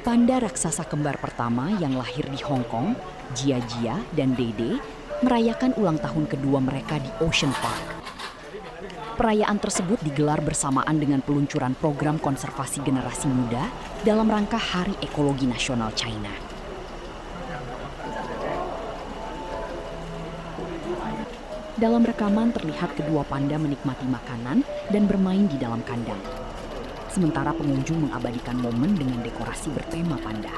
Panda raksasa kembar pertama yang lahir di Hong Kong, Jia Jia dan Dede, merayakan ulang tahun kedua mereka di Ocean Park. Perayaan tersebut digelar bersamaan dengan peluncuran program konservasi generasi muda dalam rangka Hari Ekologi Nasional China. Dalam rekaman terlihat kedua panda menikmati makanan dan bermain di dalam kandang. Sementara pengunjung mengabadikan momen dengan dekorasi bertema panda.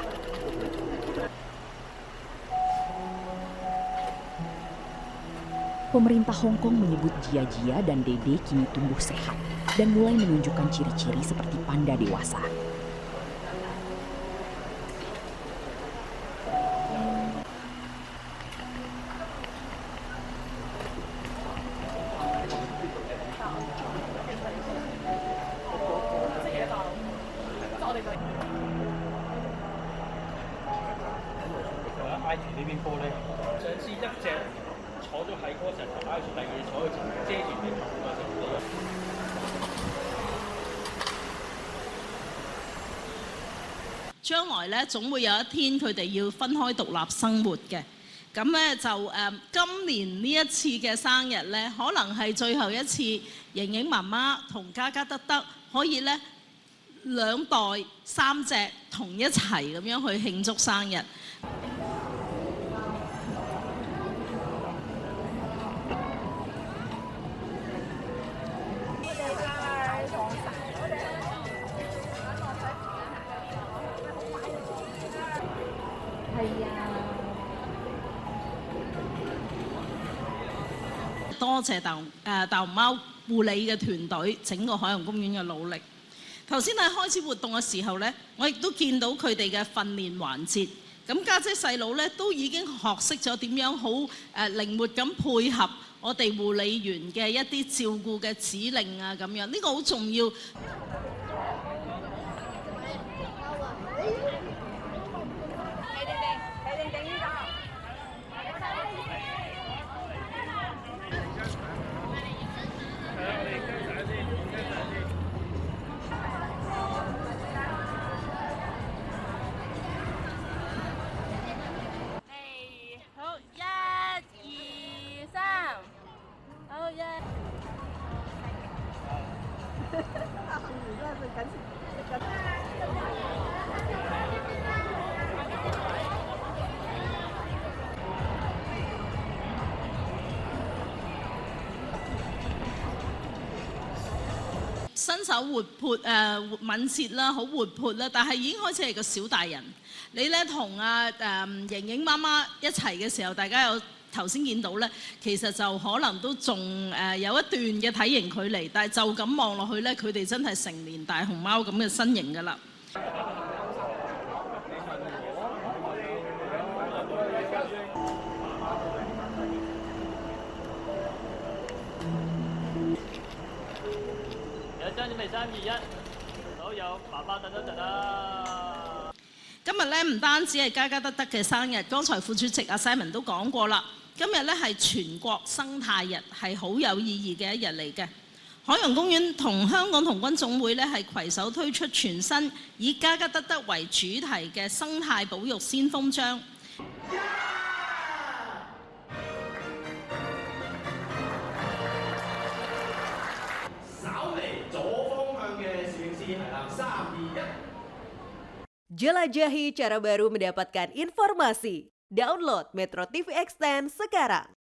Pemerintah Hong Kong menyebut Jia Jia dan Dede kini tumbuh sehat dan mulai menunjukkan ciri-ciri seperti panda dewasa.將來咧總會有一天佢哋要分開獨立生活嘅，咁咧就今年呢一次嘅生日咧，可能係最後一次瑩瑩媽媽同嘉嘉德德可以咧兩代三隻同一齊咁樣去慶祝生日。多謝大熊貓護理嘅團隊，整個海洋公園嘅努力。頭先喺開始活動嘅時候呢，我亦都見到佢哋嘅訓練環節。咁家姐細佬呢都已經學識咗點樣好靈活咁配合我哋護理員嘅一啲照顧嘅指令啊咁樣，呢個好重要。身手活潑敏捷啦，好活潑啦，但係已經開始係個小大人。你咧同瑩瑩媽媽一齊嘅時候，大家有頭先見到咧，其實就可能都仲有一段嘅體型距離，但係就咁望落去咧，佢哋真係成年大熊貓咁嘅身形㗎啦。3、2、1，好，有爸爸等等啦。今日咧唔單止係嘉嘉德德嘅生日，剛才副主席阿 Simon 都講過啦。今日咧係全國生態日，係好有意義嘅一日嚟嘅。海洋公園同香港童軍總會咧係攜手推出全新以嘉嘉德德為主題嘅生態保育先鋒章。Jelajahi cara baru mendapatkan informasi. Download Metro TV Extend sekarang.